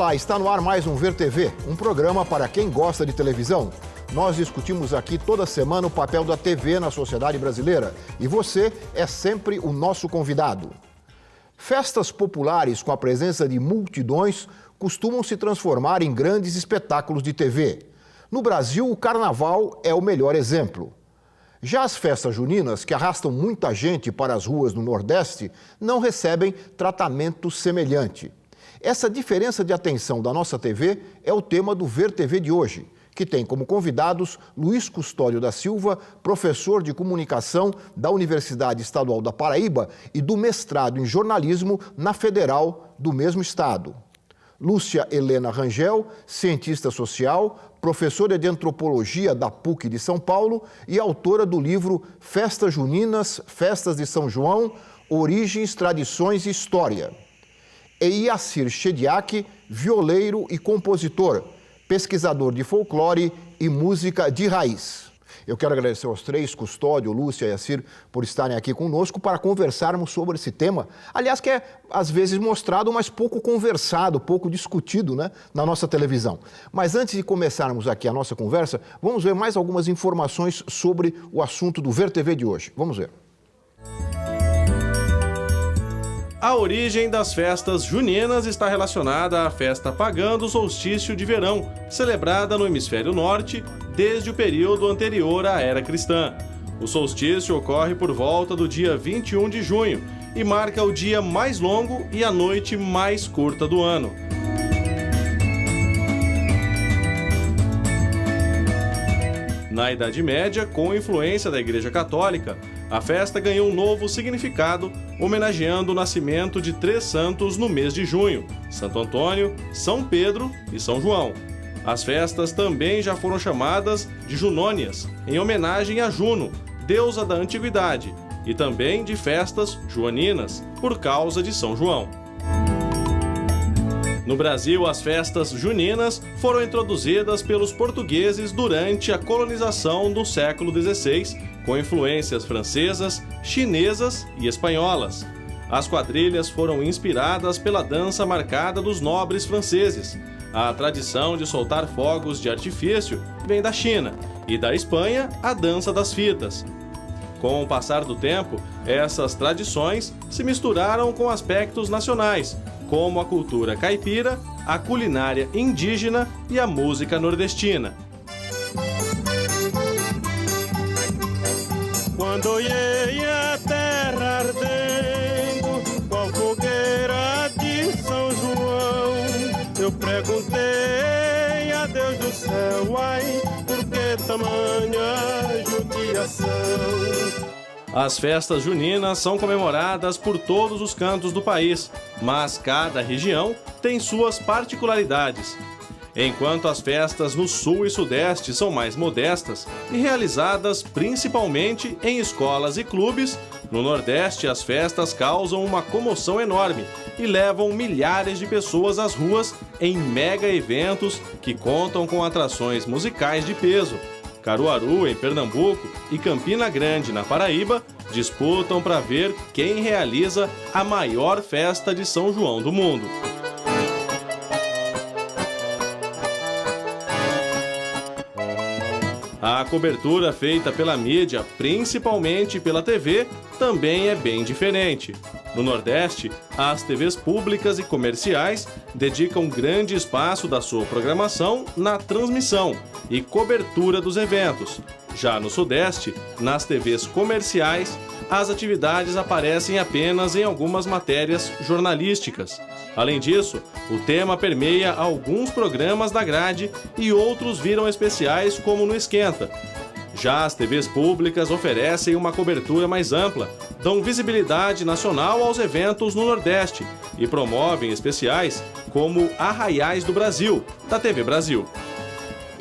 Olá, está no ar mais um Ver TV, um programa para quem gosta de televisão. Nós discutimos aqui toda semana o papel da TV na sociedade brasileira e você é sempre o nosso convidado. Festas populares com a presença de multidões costumam se transformar em grandes espetáculos de TV. No Brasil, o Carnaval é o melhor exemplo. Já as festas juninas, que arrastam muita gente para as ruas do Nordeste, não recebem tratamento semelhante. Essa diferença de atenção da nossa TV é o tema do Ver TV de hoje, que tem como convidados Luiz Custódio da Silva, professor de comunicação da Universidade Estadual da Paraíba e do mestrado em jornalismo na Federal do mesmo estado. Lúcia Helena Rangel, cientista social, professora de antropologia da PUC de São Paulo e autora do livro Festas Juninas, Festas de São João, Origens, Tradições e História. E Iacir Chediak, violeiro e compositor, pesquisador de folclore e música de raiz. Eu quero agradecer aos três, Custódio, Lúcia e Iacir, por estarem aqui conosco para conversarmos sobre esse tema. Aliás, que é às vezes mostrado, mas pouco conversado, pouco discutido, né, na nossa televisão. Mas antes de começarmos aqui a nossa conversa, vamos ver mais algumas informações sobre o assunto do Ver TV de hoje. Vamos ver. A origem das festas juninas está relacionada à festa pagã do solstício de verão, celebrada no hemisfério norte desde o período anterior à era cristã. O solstício ocorre por volta do dia 21 de junho e marca o dia mais longo e a noite mais curta do ano. Na Idade Média, com influência da Igreja Católica, a festa ganhou um novo significado, homenageando o nascimento de três santos no mês de junho: Santo Antônio, São Pedro e São João. As festas também já foram chamadas de Junônias, em homenagem a Juno, deusa da antiguidade, e também de festas joaninas, por causa de São João. No Brasil, as festas juninas foram introduzidas pelos portugueses durante a colonização do século XVI, com influências francesas, chinesas e espanholas. As quadrilhas foram inspiradas pela dança marcada dos nobres franceses. A tradição de soltar fogos de artifício vem da China e da Espanha a dança das fitas. Com o passar do tempo, essas tradições se misturaram com aspectos nacionais, como a cultura caipira, a culinária indígena e a música nordestina. Quando olhei a terra ardendo, qual fogueira de São João, eu perguntei a Deus do céu, ai, por que tamanha judiação? As festas juninas são comemoradas por todos os cantos do país, mas cada região tem suas particularidades. Enquanto as festas no Sul e Sudeste são mais modestas e realizadas principalmente em escolas e clubes, no Nordeste as festas causam uma comoção enorme e levam milhares de pessoas às ruas em mega eventos que contam com atrações musicais de peso. Caruaru, em Pernambuco, e Campina Grande, na Paraíba, disputam para ver quem realiza a maior festa de São João do mundo. A cobertura feita pela mídia, principalmente pela TV, também é bem diferente. No Nordeste, as TVs públicas e comerciais dedicam grande espaço da sua programação na transmissão e cobertura dos eventos. Já no Sudeste, nas TVs comerciais, as atividades aparecem apenas em algumas matérias jornalísticas. Além disso, o tema permeia alguns programas da grade e outros viram especiais como no Esquenta. Já as TVs públicas oferecem uma cobertura mais ampla, dão visibilidade nacional aos eventos no Nordeste e promovem especiais como Arraiais do Brasil, da TV Brasil.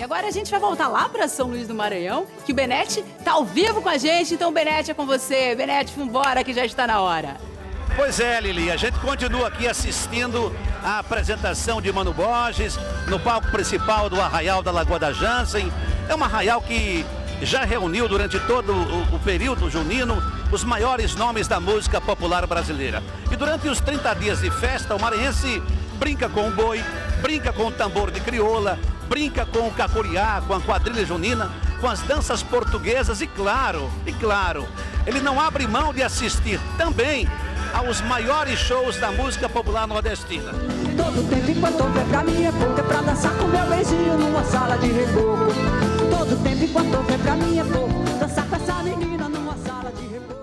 E agora a gente vai voltar lá para São Luís do Maranhão, que o Benete tá ao vivo com a gente, então Benete é com você. Benete, vambora que já está na hora. Pois é, Lili, a gente continua aqui assistindo a apresentação de Mano Borges no palco principal do Arraial da Lagoa da Jansen. É um arraial que já reuniu durante todo o período junino os maiores nomes da música popular brasileira. E durante os 30 dias de festa, o maranhense brinca com o boi, brinca com o tambor de crioula, brinca com o cacuriá, com a quadrilha junina, com as danças portuguesas e claro, ele não abre mão de assistir também aos maiores shows da música popular nordestina. Todo tempo enquanto houver pra mim é pouco, é pra dançar com meu beijinho numa sala de reboco. Todo tempo enquanto houver pra mim é pouco, dançar com essa menina numa sala de reboco.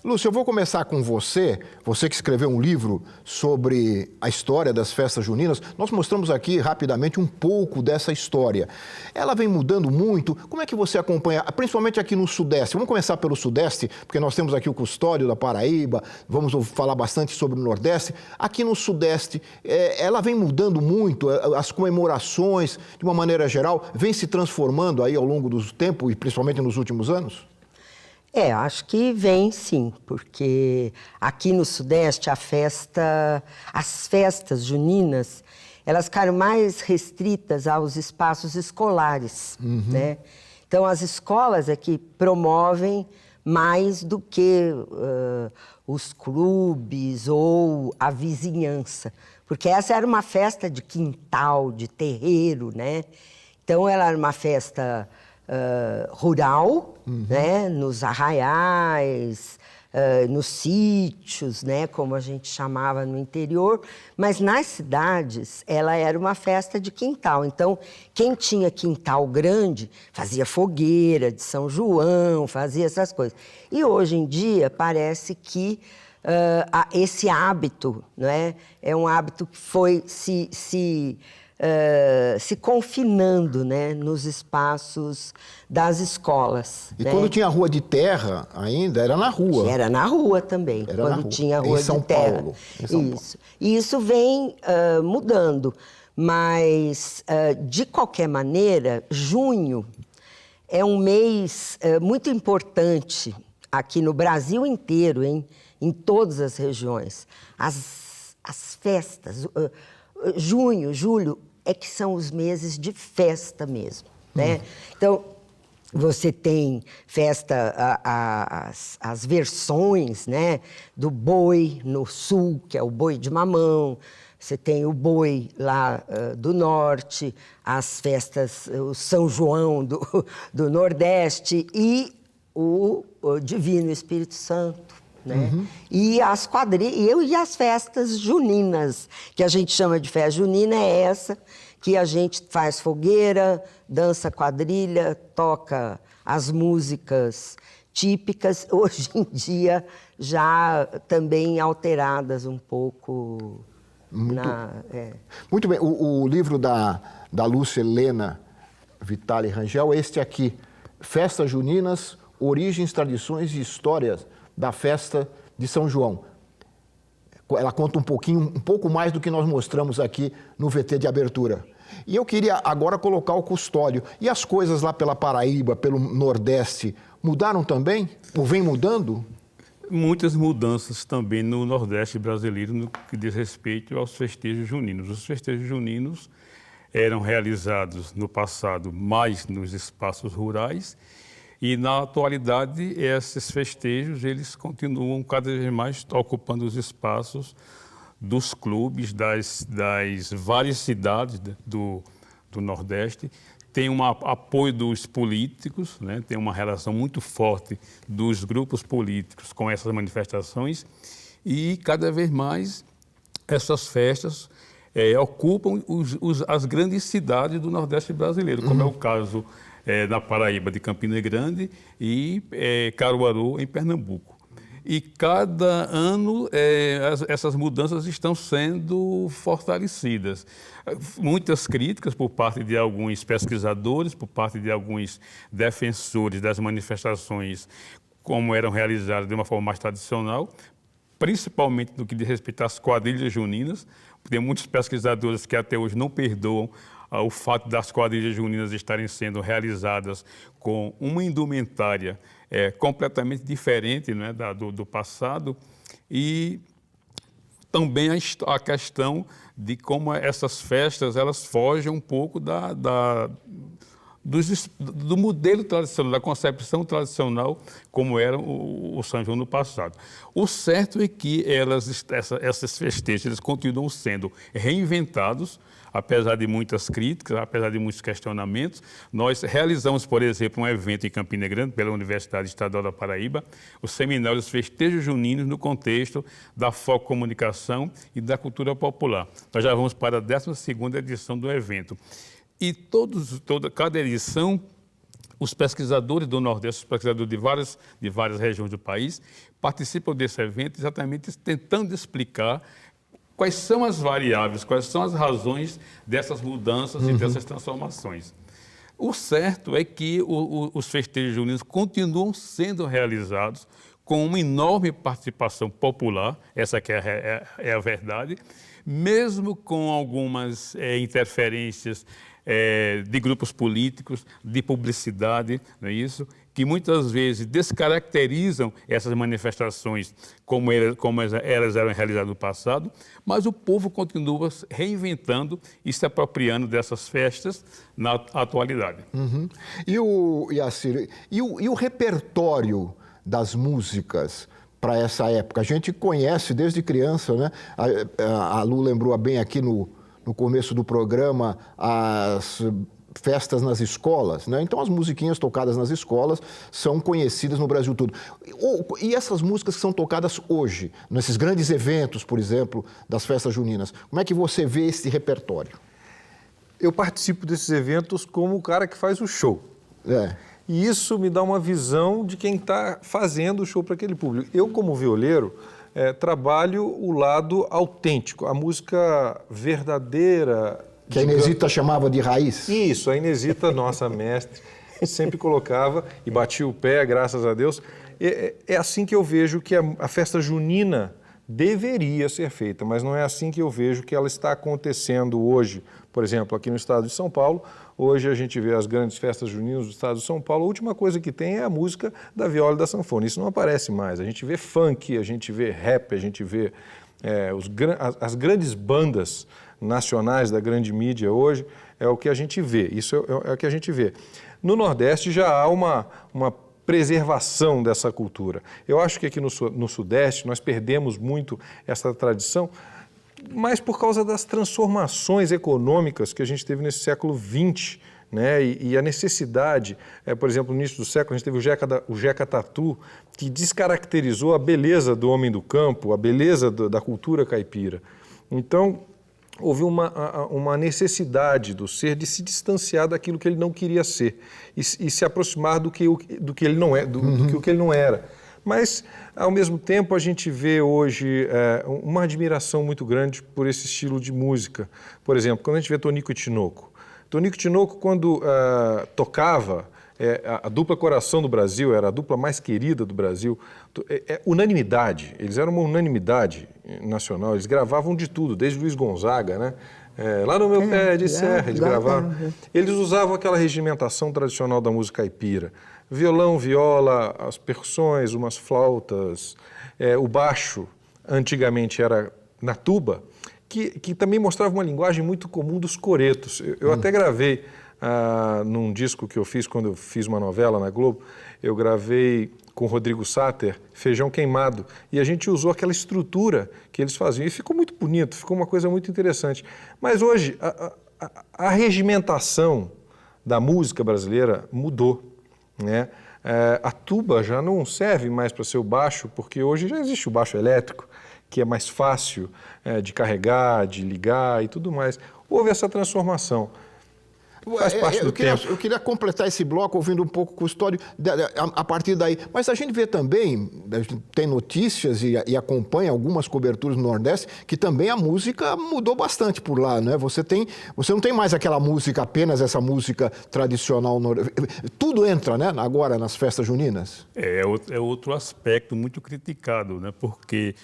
Lúcia, eu vou começar com você que escreveu um livro sobre a história das festas juninas. Nós mostramos aqui rapidamente um pouco dessa história. Ela vem mudando muito. Como é que você acompanha, principalmente aqui no Sudeste? Vamos começar pelo Sudeste, porque nós temos aqui o Custódio da Paraíba, vamos falar bastante sobre o Nordeste. Aqui no Sudeste, ela vem mudando muito, as comemorações, de uma maneira geral, vem se transformando aí ao longo do tempo e principalmente nos últimos anos? Acho que vem sim, porque aqui no Sudeste as festas juninas, elas ficaram mais restritas aos espaços escolares, né? Então as escolas é que promovem mais do que os clubes ou a vizinhança, porque essa era uma festa de quintal, de terreiro, né? Então ela era uma festa rural, né? Nos arraiais, nos sítios, né? Como a gente chamava no interior, mas nas cidades ela era uma festa de quintal. Então, quem tinha quintal grande fazia fogueira de São João, fazia essas coisas. E hoje em dia parece que esse hábito, né? É um hábito que foi se confinando, né, nos espaços das escolas. E né? quando tinha rua de terra ainda, era na rua. Era na rua também, Era quando tinha rua de terra. Paulo, em São Paulo. Isso. E isso vem mudando, mas, de qualquer maneira, junho é um mês muito importante aqui no Brasil inteiro, em todas as regiões. As festas... junho, julho, é que são os meses de festa mesmo, né? Então, você tem festa, as versões, né, do boi no sul, que é o boi de mamão, você tem o boi lá do norte, as festas, o São João do Nordeste e o Divino Espírito Santo. Né? E as quadrilhas e as festas juninas, que a gente chama de festa junina, é essa que a gente faz fogueira, dança quadrilha, toca as músicas típicas, hoje em dia já também alteradas um pouco. Muito bem, o livro da Lúcia Helena Vitale Rangel é este aqui, Festas Juninas, Origens, Tradições e Histórias da Festa de São João. Ela conta um pouco mais do que nós mostramos aqui no VT de abertura. E eu queria agora colocar o Custódio. E as coisas lá pela Paraíba, pelo Nordeste, mudaram também? Ou vem mudando? Muitas mudanças também no Nordeste brasileiro no que diz respeito aos festejos juninos. Os festejos juninos eram realizados no passado mais nos espaços rurais. E, na atualidade, esses festejos, eles continuam cada vez mais ocupando os espaços dos clubes, das várias cidades do Nordeste. Tem um apoio dos políticos, né? Tem uma relação muito forte dos grupos políticos com essas manifestações. E, cada vez mais, essas festas ocupam as grandes cidades do Nordeste brasileiro, como é o caso... na Paraíba, de Campina Grande e Caruaru, em Pernambuco. E cada ano essas mudanças estão sendo fortalecidas. Muitas críticas por parte de alguns pesquisadores, por parte de alguns defensores das manifestações como eram realizadas de uma forma mais tradicional, principalmente no que diz respeito às quadrilhas juninas. Tem muitos pesquisadores que até hoje não perdoam o fato das quadrilhas juninas estarem sendo realizadas com uma indumentária completamente diferente, né, do passado, e também a questão de como essas festas elas fogem um pouco do modelo tradicional, da concepção tradicional como era o São João no passado. O certo é que esses festejos eles continuam sendo reinventados, apesar de muitas críticas, apesar de muitos questionamentos. Nós realizamos, por exemplo, um evento em Campina Grande, pela Universidade Estadual da Paraíba, o seminário dos festejos juninos no contexto da Foco Comunicação e da cultura popular. Nós já vamos para a 12ª edição do evento. E cada edição, os pesquisadores do Nordeste, os pesquisadores de várias regiões do país, participam desse evento exatamente tentando explicar quais são as variáveis, quais são as razões dessas mudanças e dessas transformações. O certo é que os festejos juninos continuam sendo realizados com uma enorme participação popular, essa que é a verdade, mesmo com algumas interferências de grupos políticos, de publicidade, não é isso? Que muitas vezes descaracterizam essas manifestações como elas eram realizadas no passado, mas o povo continua reinventando e se apropriando dessas festas na atualidade. Uhum. E o repertório das músicas para essa época? A gente conhece desde criança, né? A Lu lembrou bem aqui no começo do programa as festas nas escolas, né? Então as musiquinhas tocadas nas escolas são conhecidas no Brasil todo. E essas músicas que são tocadas hoje, nesses grandes eventos, por exemplo, das festas juninas, como é que você vê esse repertório? Eu participo desses eventos como o cara que faz o show. E isso me dá uma visão de quem está fazendo o show para aquele público. Eu, como violeiro, trabalho o lado autêntico, a música verdadeira. Que a Inesita chamava de raiz? Isso, a Inesita, nossa mestre, sempre colocava e batia o pé, graças a Deus. É assim que eu vejo que a festa junina deveria ser feita, mas não é assim que eu vejo que ela está acontecendo hoje. Por exemplo, aqui no estado de São Paulo, hoje a gente vê as grandes festas juninas do estado de São Paulo, a última coisa que tem é a música da viola e da sanfona. Isso não aparece mais. A gente vê funk, a gente vê rap, a gente vê as grandes bandas nacionais da grande mídia hoje, é o que a gente vê. Isso é o que a gente vê. No Nordeste já há uma preservação dessa cultura. Eu acho que aqui no Sudeste nós perdemos muito essa tradição, mas por causa das transformações econômicas que a gente teve nesse século XX, né? E a necessidade, por exemplo, no início do século a gente teve o Jeca Tatu, que descaracterizou a beleza do homem do campo, a beleza da cultura caipira. Então, houve uma necessidade do ser de se distanciar daquilo que ele não queria ser e se aproximar do que ele não é, do que ele não era. Mas, ao mesmo tempo, a gente vê hoje uma admiração muito grande por esse estilo de música. Por exemplo, quando a gente vê Tonico e Tinoco. Tonico e Tinoco, quando tocava, a dupla Coração do Brasil, era a dupla mais querida do Brasil, unanimidade, eles eram uma unanimidade nacional, eles gravavam de tudo, desde Luiz Gonzaga, né? Lá no meu pé de serra, eles gravavam. Eles usavam aquela regimentação tradicional da música caipira. Violão, viola, as percussões, umas flautas, o baixo, antigamente era na tuba, que também mostrava uma linguagem muito comum dos coretos. Eu até gravei num disco que eu fiz quando eu fiz uma novela na Globo, eu gravei com o Rodrigo Sater, Feijão Queimado, e a gente usou aquela estrutura que eles faziam, e ficou muito bonito, ficou uma coisa muito interessante. Mas hoje, a regimentação da música brasileira mudou, né? A tuba já não serve mais para ser o baixo, porque hoje já existe o baixo elétrico, que é mais fácil de carregar, de ligar e tudo mais. Houve essa transformação. Faz parte do tempo. Eu queria completar esse bloco ouvindo um pouco com o histórico a partir daí. Mas a gente vê também, a gente tem notícias e acompanha algumas coberturas no Nordeste, que também a música mudou bastante por lá, né? Você não tem mais aquela música, apenas essa música tradicional. Tudo entra, né, agora nas festas juninas. É outro aspecto muito criticado, né? Porque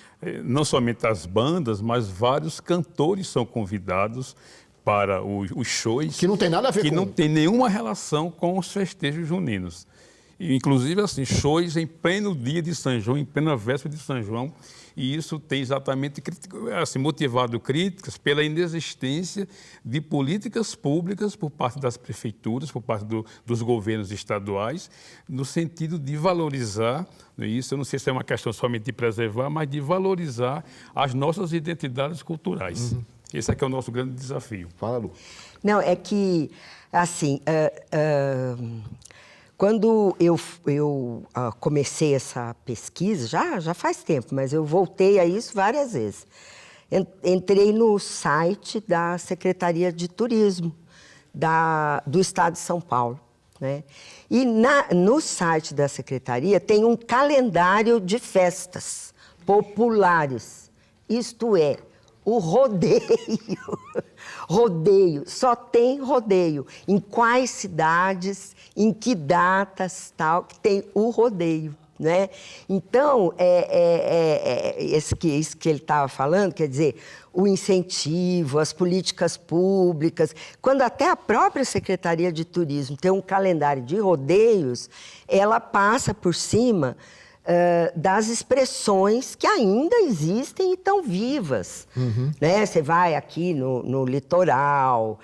não somente as bandas, mas vários cantores são convidados para os shows... Que não tem nada a ver que não tem nenhuma relação com os festejos juninos. inclusive assim, shows em pleno dia de São João, em plena véspera de São João, e isso tem exatamente assim, motivado críticas pela inexistência de políticas públicas por parte das prefeituras, por parte dos governos estaduais, no sentido de valorizar, isso eu não sei se é uma questão somente de preservar, mas de valorizar as nossas identidades culturais. Esse aqui é o nosso grande desafio. Fala, Lu. Não, é que, assim, quando eu comecei essa pesquisa, já faz tempo, mas eu voltei a isso várias vezes. Entrei no site da Secretaria de Turismo do Estado de São Paulo, né? E no site da Secretaria tem um calendário de festas populares, isto é, o rodeio. Rodeio, só tem rodeio. Em quais cidades, em que datas, tal, que tem o rodeio, né? Então, isso que ele estava falando, quer dizer, o incentivo, as políticas públicas, quando até a própria Secretaria de Turismo tem um calendário de rodeios, ela passa por cima das expressões que ainda existem e estão vivas. Né? Você vai aqui no litoral,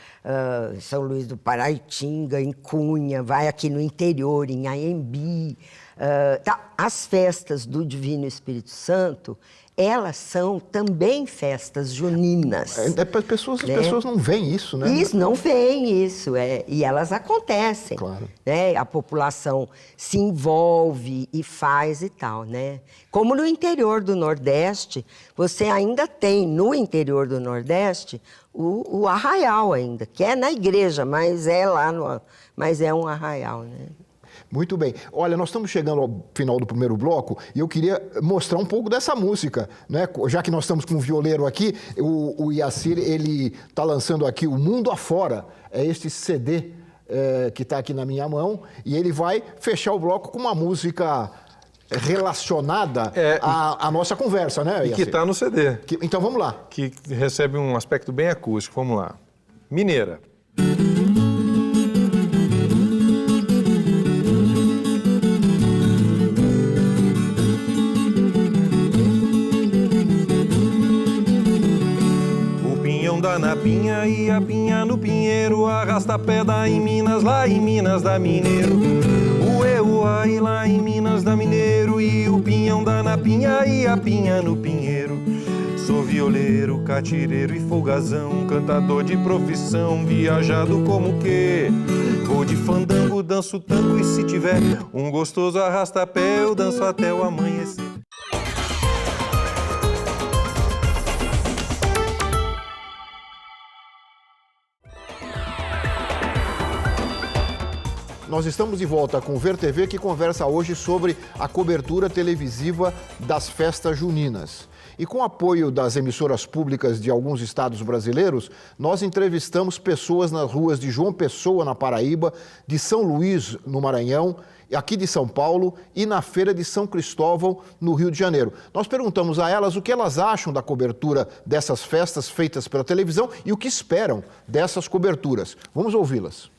São Luís do Paraitinga, em Cunha, vai aqui no interior, em Anhembi. As festas do Divino Espírito Santo, elas são também festas juninas. As pessoas não veem isso, né? Isso, não veem isso. E elas acontecem. Claro. Né? A população se envolve e faz e tal, né? Como no interior do Nordeste, você ainda tem, no interior do Nordeste, o arraial ainda, que é na igreja, mas é lá mas é um arraial, né? Muito bem. Olha, nós estamos chegando ao final do primeiro bloco e eu queria mostrar um pouco dessa música, né? Já que nós estamos com um violeiro aqui, o Iacir, ele está lançando aqui O Mundo Afora, é este CD que está aqui na minha mão, e ele vai fechar o bloco com uma música relacionada à nossa conversa, né, Iacir? E que está no CD. Então vamos lá. Que recebe um aspecto bem acústico. Vamos lá. Mineira. Da Napinha e a pinha no pinheiro, arrasta pedra em Minas, lá em Minas da Mineiro. O Euai lá em Minas da Mineiro, e o pinhão da Napinha e a pinha no pinheiro. Sou violeiro, catireiro e folgazão, cantador de profissão, viajado como que. Vou de fandango, danço tango, e se tiver um gostoso arrasta-pé, eu danço até o amanhecer. Nós estamos de volta com o Ver TV, que conversa hoje sobre a cobertura televisiva das festas juninas. E com o apoio das emissoras públicas de alguns estados brasileiros, nós entrevistamos pessoas nas ruas de João Pessoa, na Paraíba, de São Luís, no Maranhão, aqui de São Paulo e na Feira de São Cristóvão, no Rio de Janeiro. Nós perguntamos a elas o que elas acham da cobertura dessas festas feitas pela televisão e o que esperam dessas coberturas. Vamos ouvi-las.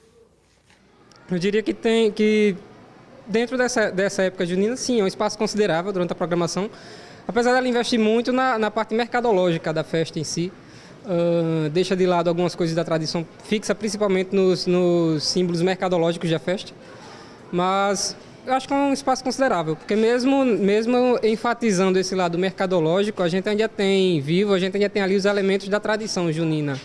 Eu diria que dentro dessa época junina, sim, é um espaço considerável durante a programação, apesar dela investir muito na parte mercadológica da festa em si. Deixa de lado algumas coisas da tradição fixa, principalmente nos símbolos mercadológicos da festa, mas eu acho que é um espaço considerável, porque mesmo enfatizando esse lado mercadológico, a gente ainda tem ali os elementos da tradição junina.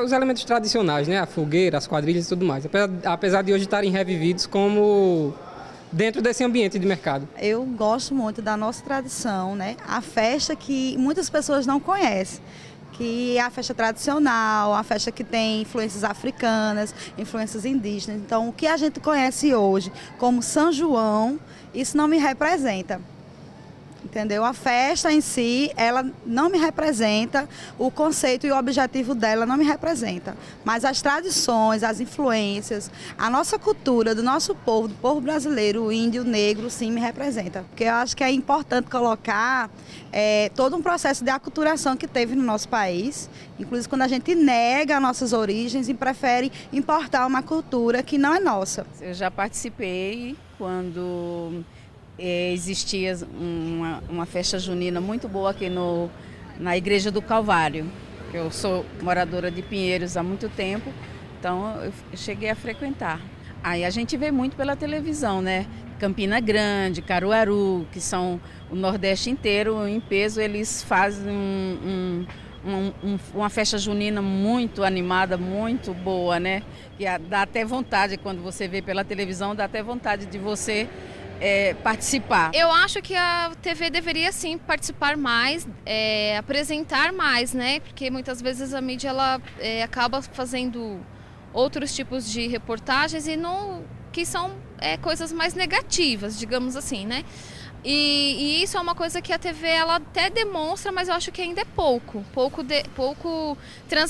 Os elementos tradicionais, né? A fogueira, as quadrilhas e tudo mais. Apesar de hoje estarem revividos como dentro desse ambiente de mercado. Eu gosto muito da nossa tradição, né? A festa que muitas pessoas não conhecem, que é a festa tradicional, a festa que tem influências africanas, influências indígenas. Então, o que a gente conhece hoje como São João, isso não me representa. Entendeu? A festa em si, ela não me representa, o conceito e o objetivo dela não me representa. Mas as tradições, as influências, a nossa cultura, do nosso povo, do povo brasileiro, o índio, o negro, sim, me representa. Porque eu acho que é importante colocar todo um processo de aculturação que teve no nosso país, inclusive quando a gente nega nossas origens e prefere importar uma cultura que não é nossa. Eu já participei quando existia uma festa junina muito boa aqui na Igreja do Calvário. Eu sou moradora de Pinheiros há muito tempo, então eu cheguei a frequentar. Aí a gente vê muito pela televisão, né? Campina Grande, Caruaru, que são o Nordeste inteiro, em peso, eles fazem uma festa junina muito animada, muito boa, né? Que dá até vontade, quando você vê pela televisão, dá até vontade de você participar. Eu acho que a TV deveria sim participar mais, apresentar mais, né? Porque muitas vezes a mídia ela acaba fazendo outros tipos de reportagens e não que são coisas mais negativas, digamos assim, né? E isso é uma coisa que a TV ela até demonstra, mas eu acho que ainda é pouco transmitido.